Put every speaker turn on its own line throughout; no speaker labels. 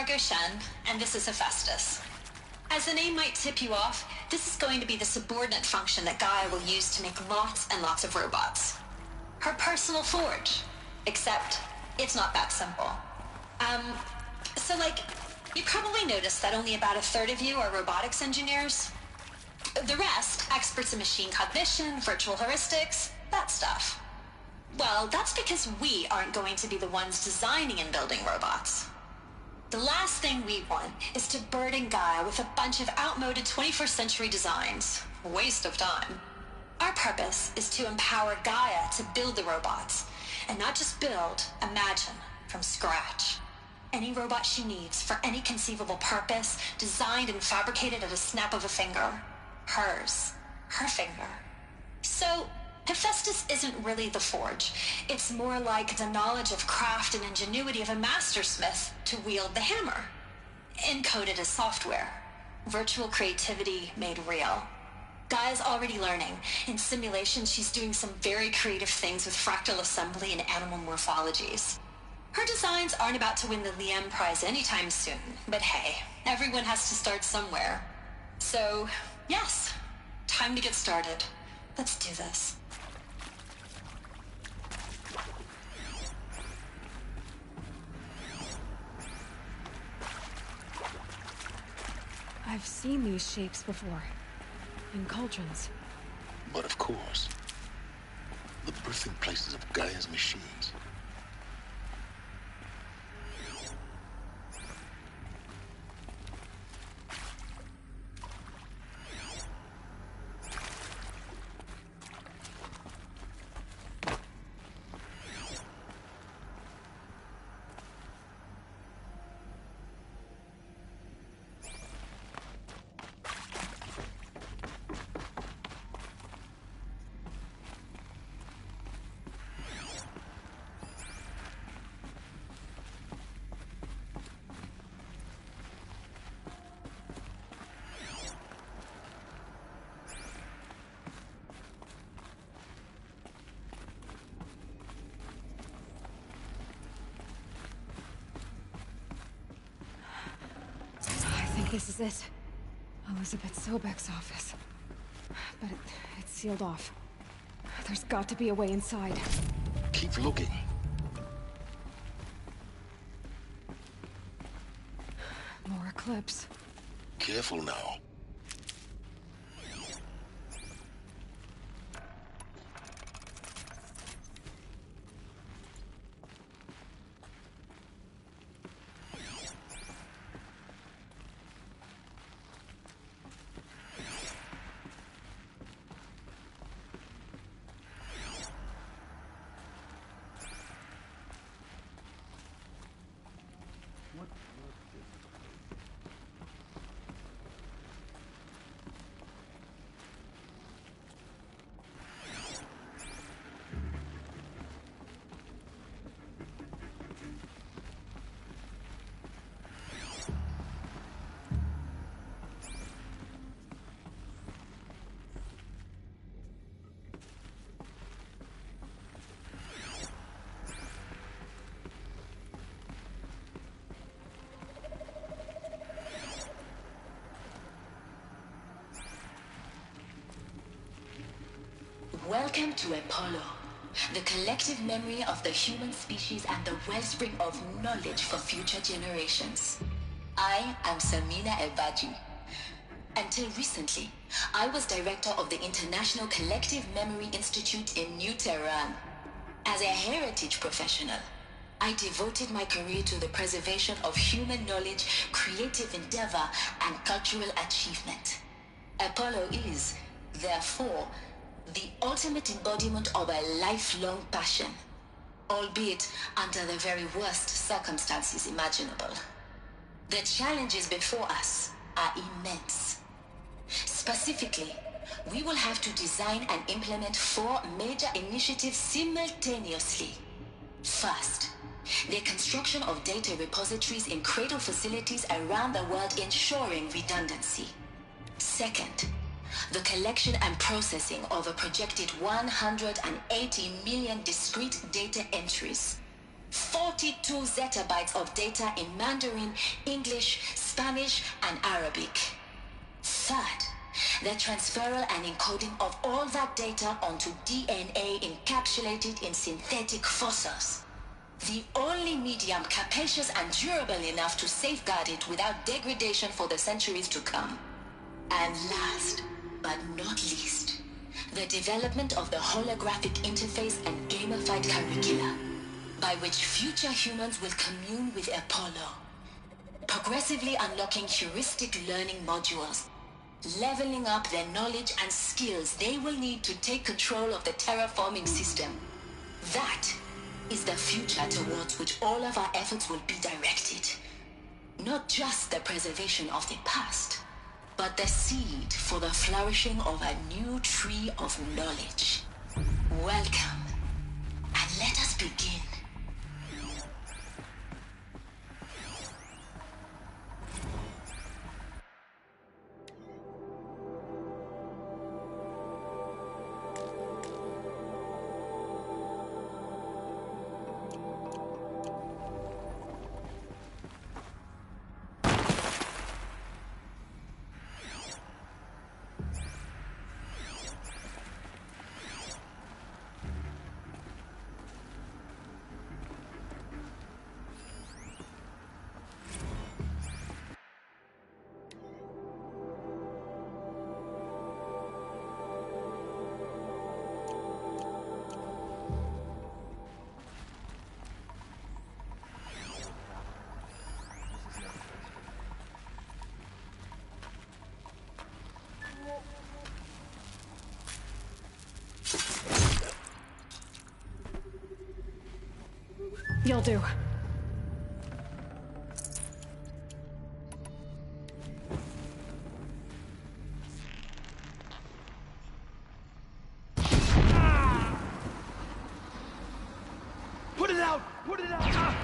Margot Shen, and this is Hephaestus. As the name might tip you off, this is going to be the subordinate function that Gaia will use to make lots and lots of robots. Her personal forge. Except, it's not that simple. You probably noticed that only about a third of you are robotics engineers. The rest, experts in machine cognition, virtual heuristics, that stuff. Well, that's because we aren't going to be the ones designing and building robots. The last thing we want is to burden Gaia with a bunch of outmoded 21st century designs. A waste of time. Our purpose is to empower Gaia to build the robots, and not just build, imagine, from scratch. Any robot she needs for any conceivable purpose, designed and fabricated at a snap of a finger. Hers. Her finger. So, Hephaestus isn't really the forge. It's more like the knowledge of craft and ingenuity of a mastersmith to wield the hammer. Encoded as software. Virtual creativity made real. Gaia's already learning. In simulation, she's doing some very creative things with fractal assembly and animal morphologies. Her designs aren't about to win the Liam Prize anytime soon, but hey, everyone has to start somewhere. So, yes, time to get started. Let's do this.
I've seen these shapes before. In cauldrons.
But of course, the birthing places of Gaia's machines.
This is it. Elizabeth Sobek's office. But it's sealed off. There's got to be a way inside.
Keep looking.
More Eclipse.
Careful now.
Welcome to Apollo, the collective memory of the human species and the wellspring of knowledge for future generations. I am Samina Ebaji. Until recently, I was director of the International Collective Memory Institute in New Tehran. As a heritage professional, I devoted my career to the preservation of human knowledge, creative endeavor, and cultural achievement. Apollo is, therefore, the ultimate embodiment of a lifelong passion, albeit under the very worst circumstances imaginable. The challenges before us are immense. Specifically, we will have to design and implement 4 major initiatives simultaneously. First, the construction of data repositories in cradle facilities around the world ensuring redundancy. Second, the collection and processing of a projected 180 million discrete data entries. 42 zettabytes of data in Mandarin, English, Spanish, and Arabic. Third, the transferal and encoding of all that data onto DNA encapsulated in synthetic fossils. The only medium capacious and durable enough to safeguard it without degradation for the centuries to come. And last, but not least, the development of the holographic interface and gamified curricula, by which future humans will commune with Apollo, progressively unlocking heuristic learning modules, leveling up their knowledge and skills they will need to take control of the terraforming system. That is the future towards which all of our efforts will be directed. Not just the preservation of the past, but the seed for the flourishing of a new tree of knowledge. Welcome, and let us begin.
You'll do.
Put it out! Put it out! Ah!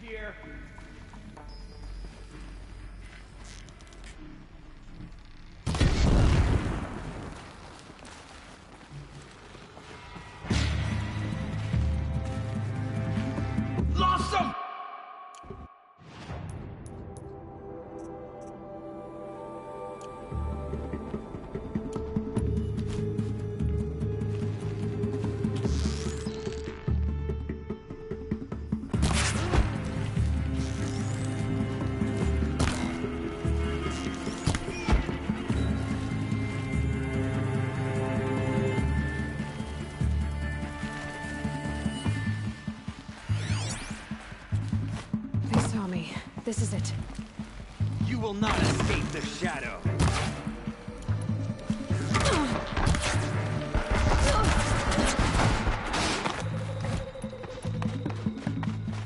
Here. Lost him!
This is it.
You will not escape the shadow.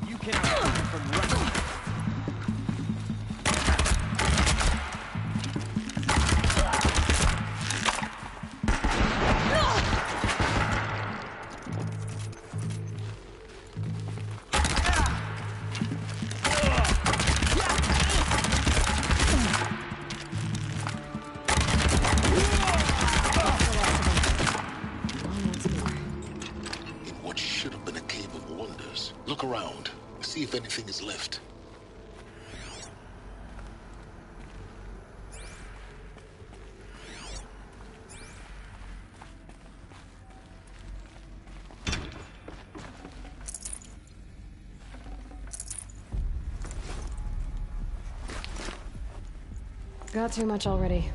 You cannot run from running.
Look around. See if anything is left.
Got too much already.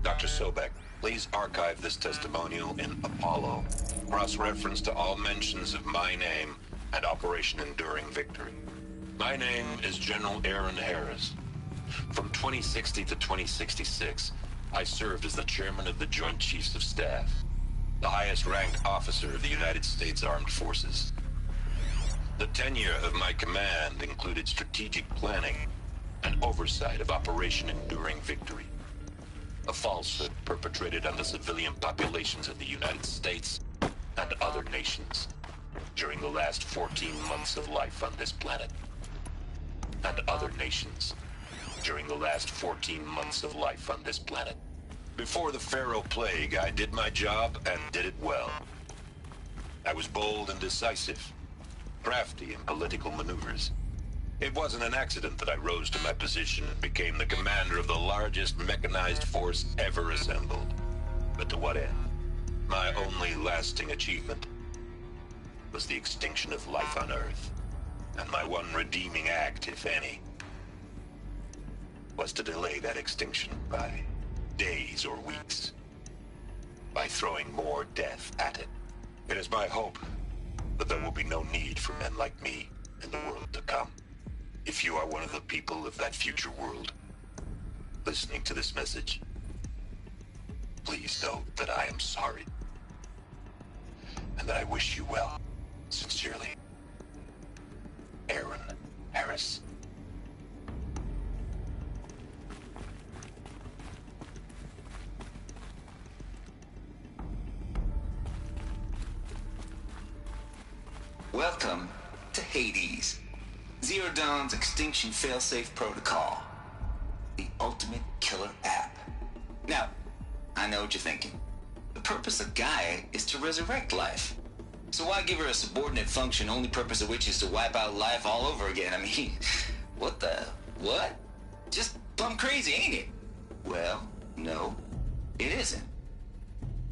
Dr. Sobek,
Please archive this testimonial in Apollo. Cross-reference to all mentions of my name and Operation Enduring Victory. My name is General Aaron Harris. From 2060 to 2066, I served as the chairman of the Joint Chiefs of Staff, the highest-ranked officer of the United States Armed Forces. The tenure of my command included strategic planning and oversight of Operation Enduring Victory, a falsehood perpetrated on the civilian populations of the United States and other nations during the last 14 months of life on this planet. And other nations during the last 14 months of life on this planet. Before the Pharaoh Plague, I did my job and did it well. I was bold and decisive, crafty in political maneuvers. It wasn't an accident that I rose to my position and became the commander of the largest mechanized force ever assembled. But to what end? My only lasting achievement was the extinction of life on Earth. And my one redeeming act, if any, was to delay that extinction by days or weeks, by throwing more death at it. It is my hope that there will be no need for men like me in the world to come. If you are one of the people of that future world listening to this message, please know that I am sorry and that I wish you well. Sincerely, Aaron Harris.
Welcome to Hades, Zero Dawn's extinction failsafe protocol, the ultimate killer app. Now, I know what you're thinking. The purpose of Gaia is to resurrect life. So why give her a subordinate function, only purpose of which is to wipe out life all over again? I mean, what? Just plumb crazy, ain't it? Well, no, it isn't.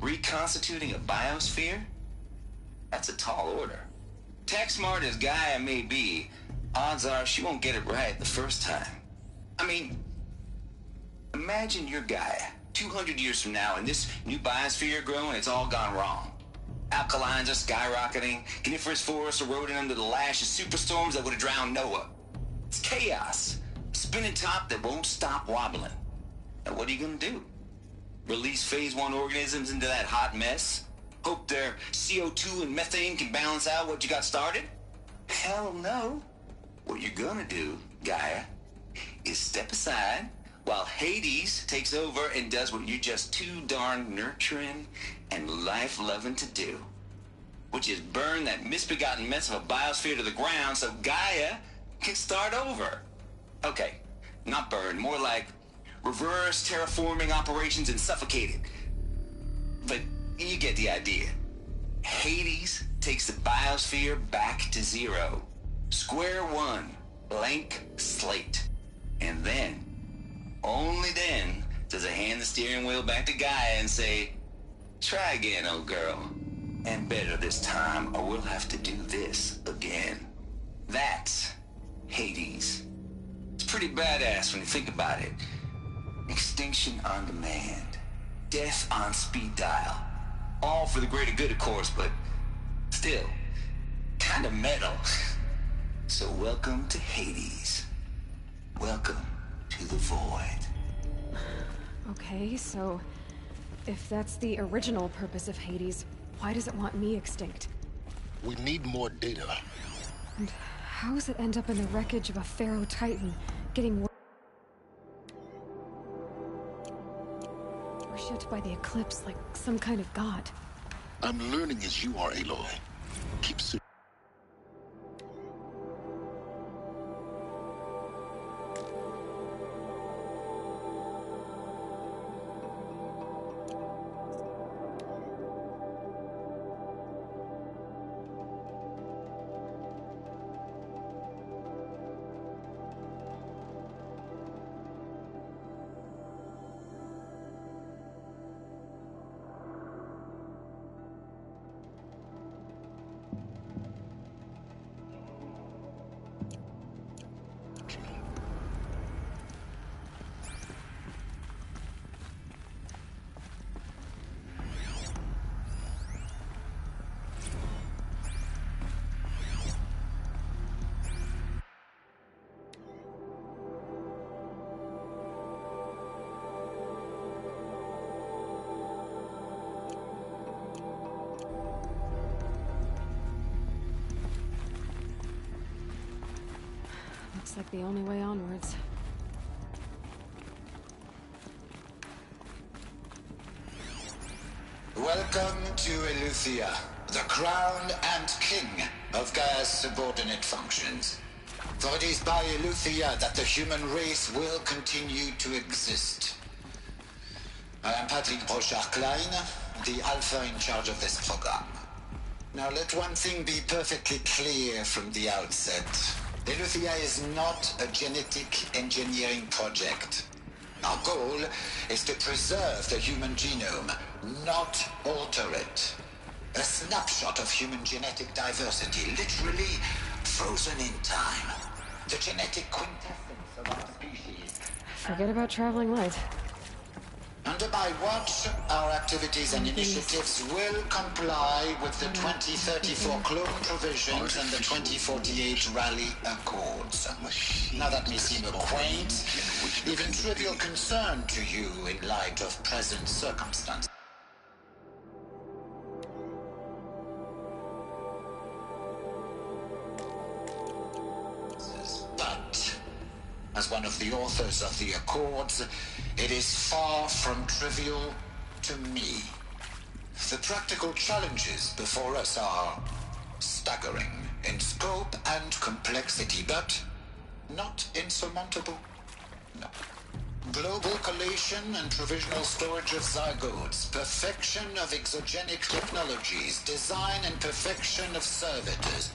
Reconstituting a biosphere? That's a tall order. Tech smart as Gaia may be, odds are she won't get it right the first time. I mean, imagine you're Gaia, 200 years from now, and this new biosphere growing, it's all gone wrong. Alkalines are skyrocketing, coniferous forests eroding under the lash of superstorms that would have drowned Noah. It's chaos, a spinning top that won't stop wobbling. And what are you gonna do? Release phase 1 organisms into that hot mess? Hope their CO2 and methane can balance out what you got started? Hell no. What you're gonna do, Gaia, is step aside while Hades takes over and does what you're just too darn nurturing and life-loving to do, which is burn that misbegotten mess of a biosphere to the ground so Gaia can start over. Okay, not burn, more like reverse terraforming operations and suffocate it. But you get the idea. Hades takes the biosphere back to zero. Square one, blank slate. And then, only then, does it hand the steering wheel back to Gaia and say, try again, old girl. And better this time, or we'll have to do this again. That's Hades. It's pretty badass when you think about it. Extinction on demand. Death on speed dial. All for the greater good, of course, but still, kind of metal. So welcome to Hades. Welcome to the void.
Okay, so if that's the original purpose of Hades, why does it want me extinct?
We need more data.
And how does it end up in the wreckage of a Pharaoh Titan, getting worshipped by the Eclipse like some kind of god?
I'm learning as you are, Aloy. Keep
Looks like the only way onwards.
Welcome to Eleuthia, the crown and king of Gaia's subordinate functions. For it is by Eleuthia that the human race will continue to exist. I am Patrick Brochard-Klein, the Alpha in charge of this program. Now let one thing be perfectly clear from the outset. Eleuthia is not a genetic engineering project. Our goal is to preserve the human genome, not alter it. A snapshot of human genetic diversity, literally frozen in time. The genetic quintessence of our species.
Forget about traveling light.
Under my watch, our activities and initiatives will comply with the 2034 clone provisions and the 2048 Rally Accords. Now that may seem a quaint, even trivial concern to you in light of present circumstances. But, as one of the authors of the Accords, it is far from trivial to me. The practical challenges before us are staggering in scope and complexity, but not insurmountable. No. Global collation and provisional storage of zygotes, perfection of exogenic technologies, design and perfection of servitors,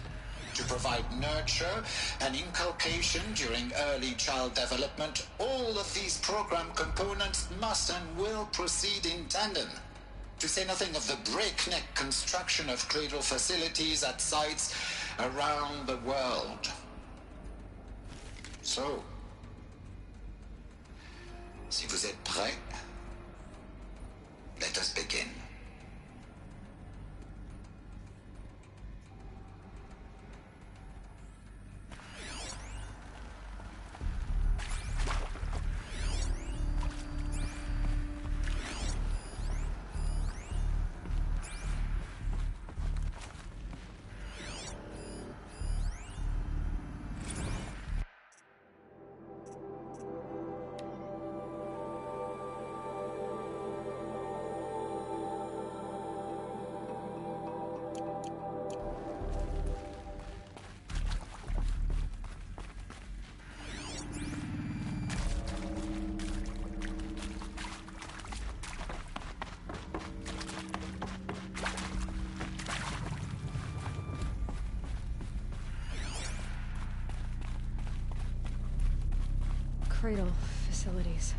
to provide nurture and inculcation during early child development. All of these program components must and will proceed in tandem, to say nothing of the breakneck construction of cradle facilities at sites around the world. So, si vous êtes prêts, let us begin.
Cradle facilities.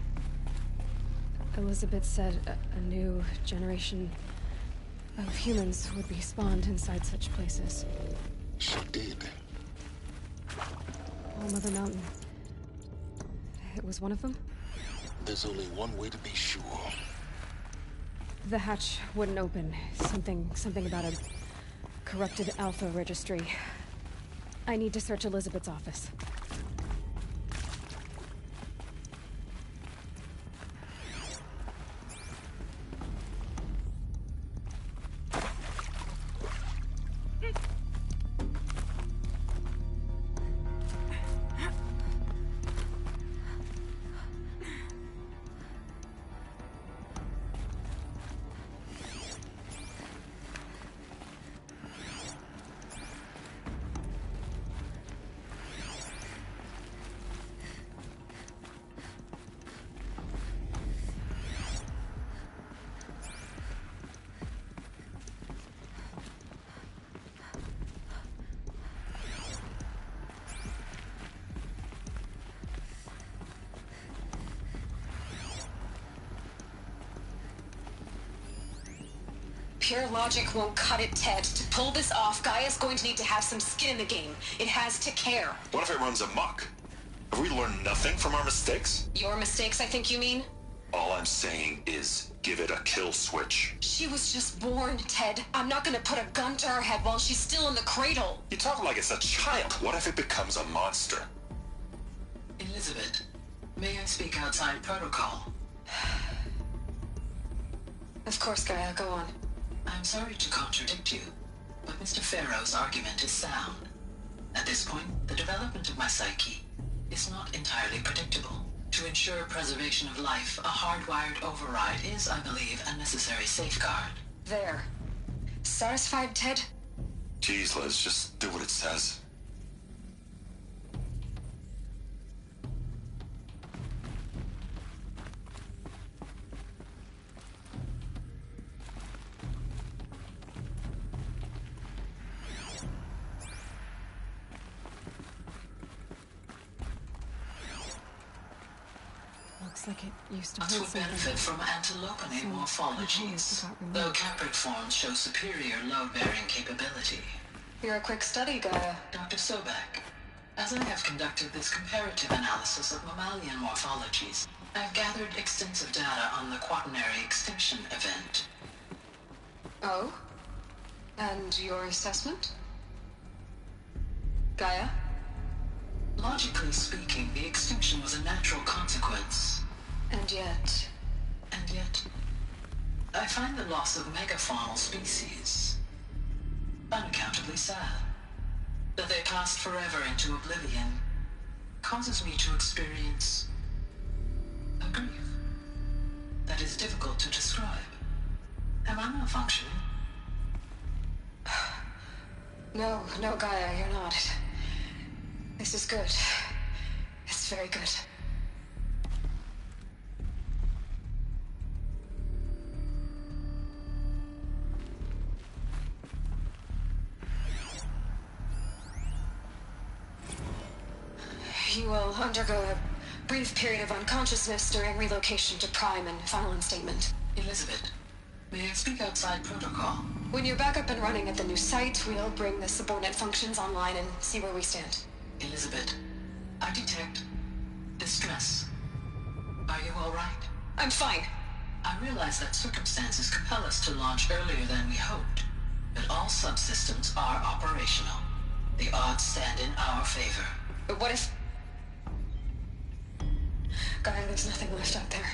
Elizabeth said a new generation of humans would be spawned inside such places.
She did.
All Mother Mountain. It was one of them?
There's only one way to be sure.
The hatch wouldn't open. Something about a corrupted Alpha registry. I need to search Elizabeth's office.
Pure logic won't cut it, Ted. To pull this off, Gaia's going to need to have some skin in the game. It has to care.
What if it runs amok? Have we learned nothing from our mistakes?
Your mistakes, I think you mean?
All I'm saying is give it a kill switch.
She was just born, Ted. I'm not gonna put a gun to her head while she's still in the cradle.
You talk like it's a child. What if it becomes a monster?
Elizabeth, may I speak outside protocol?
Of course, Gaia, go on.
I'm sorry to contradict you, but Mr. Farrow's argument is sound. At this point, the development of my psyche
is not entirely predictable. To ensure preservation of life, a hardwired override is, I believe, a necessary safeguard.
There. Satisfied, Ted?
Jeez, Liz, just do what it says.
Looks like it used to
Nuts
hold
would
something.
benefit from antilopinate
Some
morphologies,
components got removed.
though caprid forms show superior load-bearing capability.
You're a quick study, Gaia.
Dr. Sobek, as I have conducted this comparative analysis of mammalian morphologies, I've gathered extensive data on the quaternary extinction event.
Oh? And your assessment? Gaia?
Logically speaking, the extinction was a natural consequence.
And yet...
And yet, I find the loss of megafaunal species unaccountably sad. That they passed forever into oblivion causes me to experience a grief that is difficult to describe. Am I malfunctioning?
No, Gaia, you're not. This is good. It's very good. You will undergo a brief period of unconsciousness during relocation to Prime and final instatement.
Elizabeth, may I speak outside protocol?
When you're back up and running at the new site, we'll bring the subordinate functions online and see where we stand.
Elizabeth, I detect distress. Are you all right?
I'm fine.
I realize that circumstances compel us to launch earlier than we hoped, but all subsystems are operational. The odds stand in our favor.
But what if... Gaia, there's nothing left out there.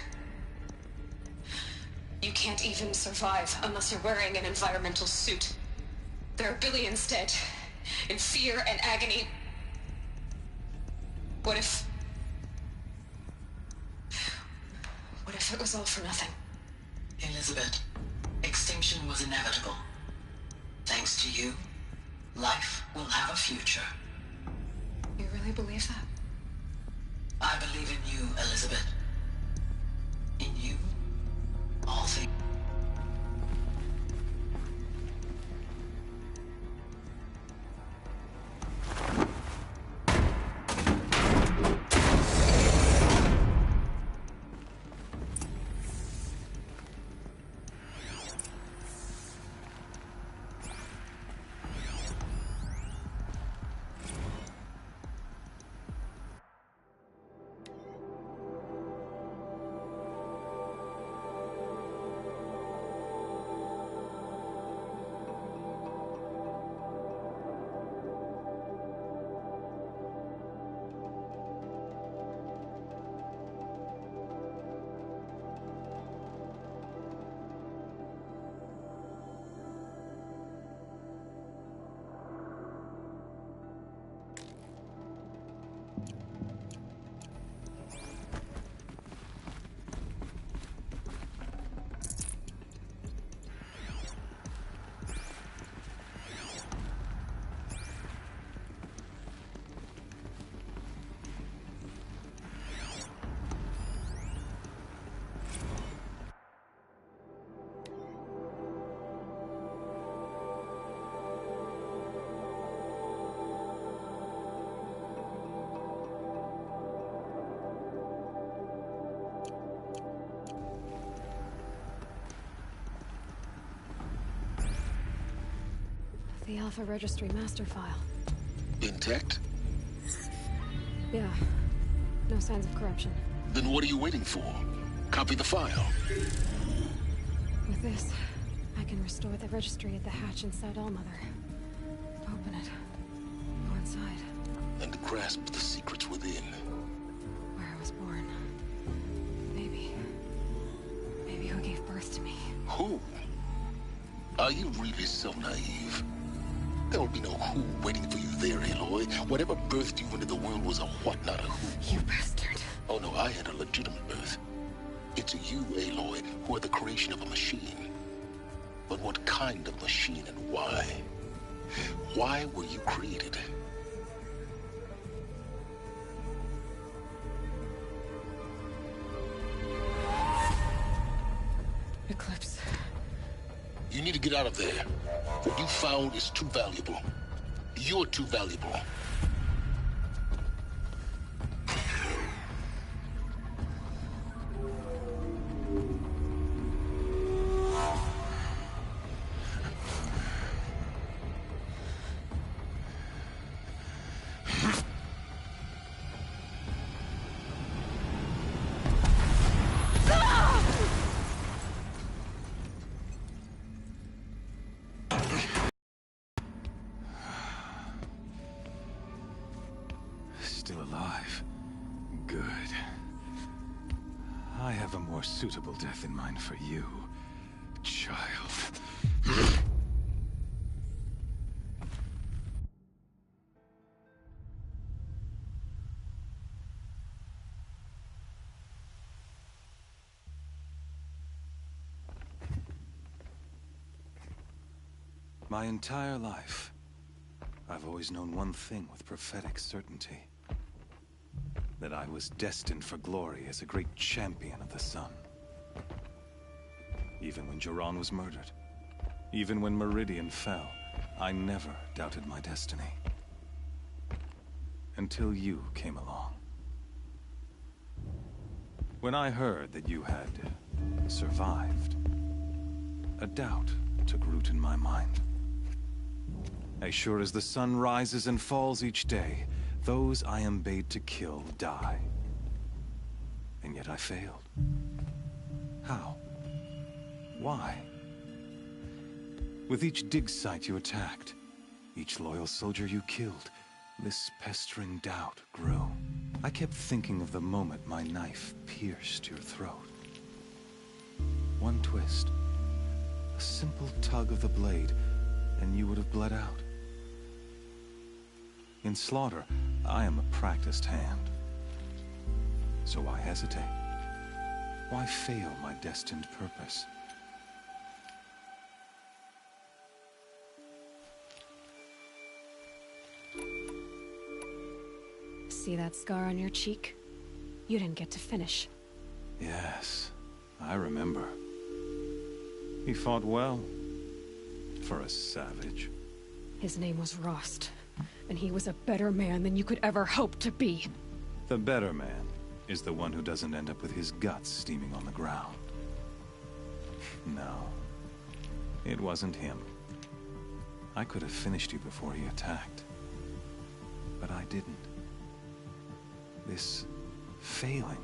You can't even survive unless you're wearing an environmental suit. There are billions dead, in fear and agony. What if it was all for nothing?
Elizabeth, extinction was inevitable. Thanks to you, life will have a future.
You really believe that?
I believe in you, Elizabeth. In you, all things.
The Alpha Registry master file.
Intact?
Yeah. No signs of corruption.
Then what are you waiting for? Copy the file.
With this, I can restore the registry at the hatch inside Allmother. Open it. Go inside.
And grasp the secrets within.
Where I was born. Maybe who gave birth to me.
Who? Are you really so naive? There will be no who waiting for you there, Aloy. Whatever birthed you into the world was a what, not a who.
You bastard.
Oh no, I had a legitimate birth. It's you, Aloy, who are the creation of a machine. But what kind of machine and why? Why were you created?
Eclipse.
You need to get out of there. What you found is too valuable. You're too valuable.
Still alive. Good. I have a more suitable death in mind for you, child. My entire life, I've always known one thing with prophetic certainty. That I was destined for glory as a great champion of the sun. Even when Jiran was murdered, even when Meridian fell, I never doubted my destiny. Until you came along. When I heard that you had survived, a doubt took root in my mind. As sure as the sun rises and falls each day, those I am bade to kill die. And yet I failed. How? Why? With each dig site you attacked, each loyal soldier you killed, this pestering doubt grew. I kept thinking of the moment my knife pierced your throat. One twist, a simple tug of the blade, and you would have bled out. In slaughter, I am a practiced hand. So why hesitate? Why fail my destined purpose?
See that scar on your cheek? You didn't get to finish.
Yes, I remember. He fought well. For a savage.
His name was Rost, and he was a better man than you could ever hope to be.
The better man is the one who doesn't end up with his guts steaming on the ground. No, it wasn't him. I could have finished you before he attacked. But I didn't. This failing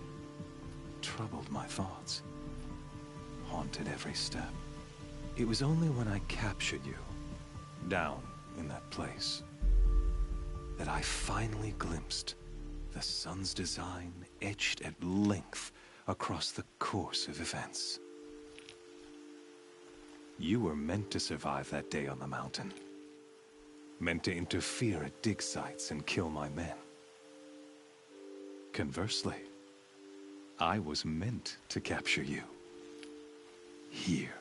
troubled my thoughts, haunted every step. It was only when I captured you, down in that place, that I finally glimpsed the sun's design etched at length across the course of events. You were meant to survive that day on the mountain. Meant to interfere at dig sites and kill my men. Conversely, I was meant to capture you. Here.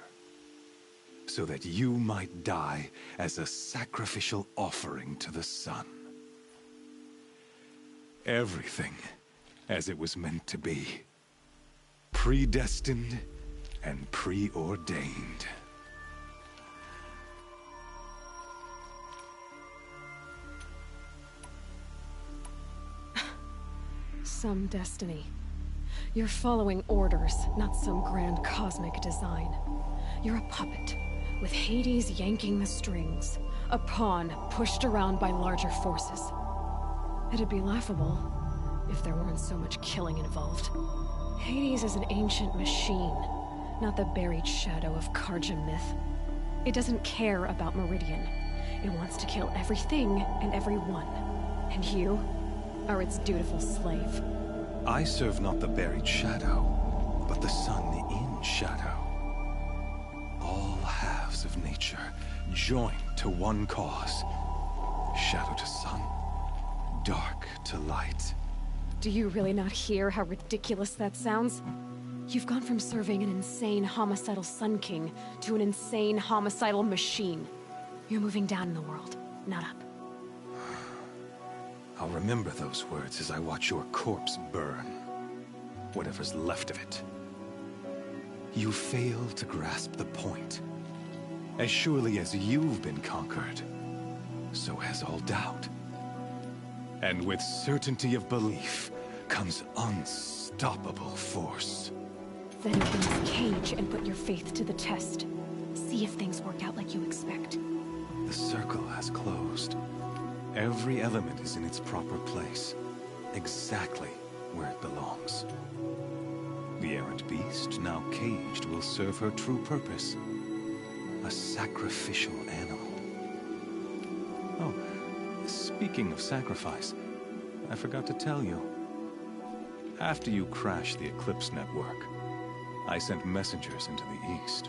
So that you might die as a sacrificial offering to the sun. Everything as it was meant to be. Predestined and preordained.
Some destiny. You're following orders, not some grand cosmic design. You're a puppet, with Hades yanking the strings. A pawn pushed around by larger forces. It'd be laughable if there weren't so much killing involved. Hades is an ancient machine, not the buried shadow of Karja myth. It doesn't care about Meridian. It wants to kill everything and everyone. And you are its dutiful slave.
I serve not the buried shadow, but the sun in shadow. All halves of nature joined to one cause. shadow to sun, dark to light.
Do you really not hear how ridiculous that sounds? You've gone from serving an insane homicidal Sun King to an insane homicidal machine. You're moving down in the world, not up.
I'll remember those words as I watch your corpse burn. Whatever's left of it. You fail to grasp the point. As surely as you've been conquered, so has all doubt. And with certainty of belief comes unstoppable force.
Then open this cage and put your faith to the test. See if things work out like you expect.
The circle has closed. Every element is in its proper place, exactly where it belongs. The errant beast, now caged, will serve her true purpose. A sacrificial animal. Oh, speaking of sacrifice, I forgot to tell you. After you crashed the Eclipse network, I sent messengers into the east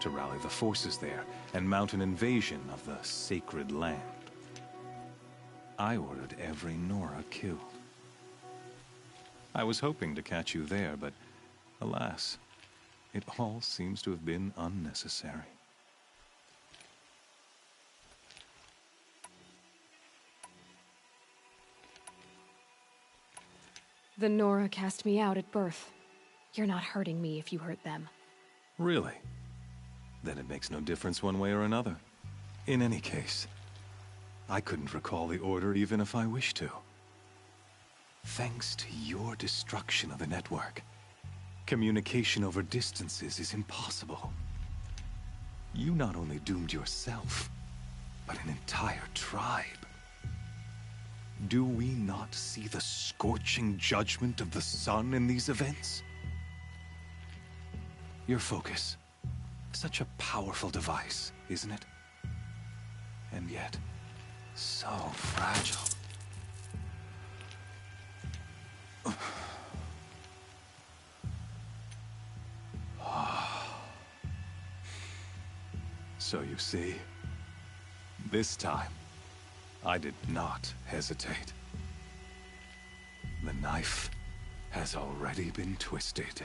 to rally the forces there and mount an invasion of the sacred land. I ordered every Nora killed. I was hoping to catch you there, but alas, it all seems to have been unnecessary.
The Nora cast me out at birth. You're not hurting me if you hurt them.
Really? Then it makes no difference one way or another. In any case, I couldn't recall the order even if I wished to. Thanks to your destruction of the network, communication over distances is impossible. You not only doomed yourself, but an entire tribe. Do we not see the scorching judgment of the sun in these events? Your focus. Such a powerful device, isn't it? And yet, so fragile. So you see, this time, I did not hesitate. The knife has already been twisted.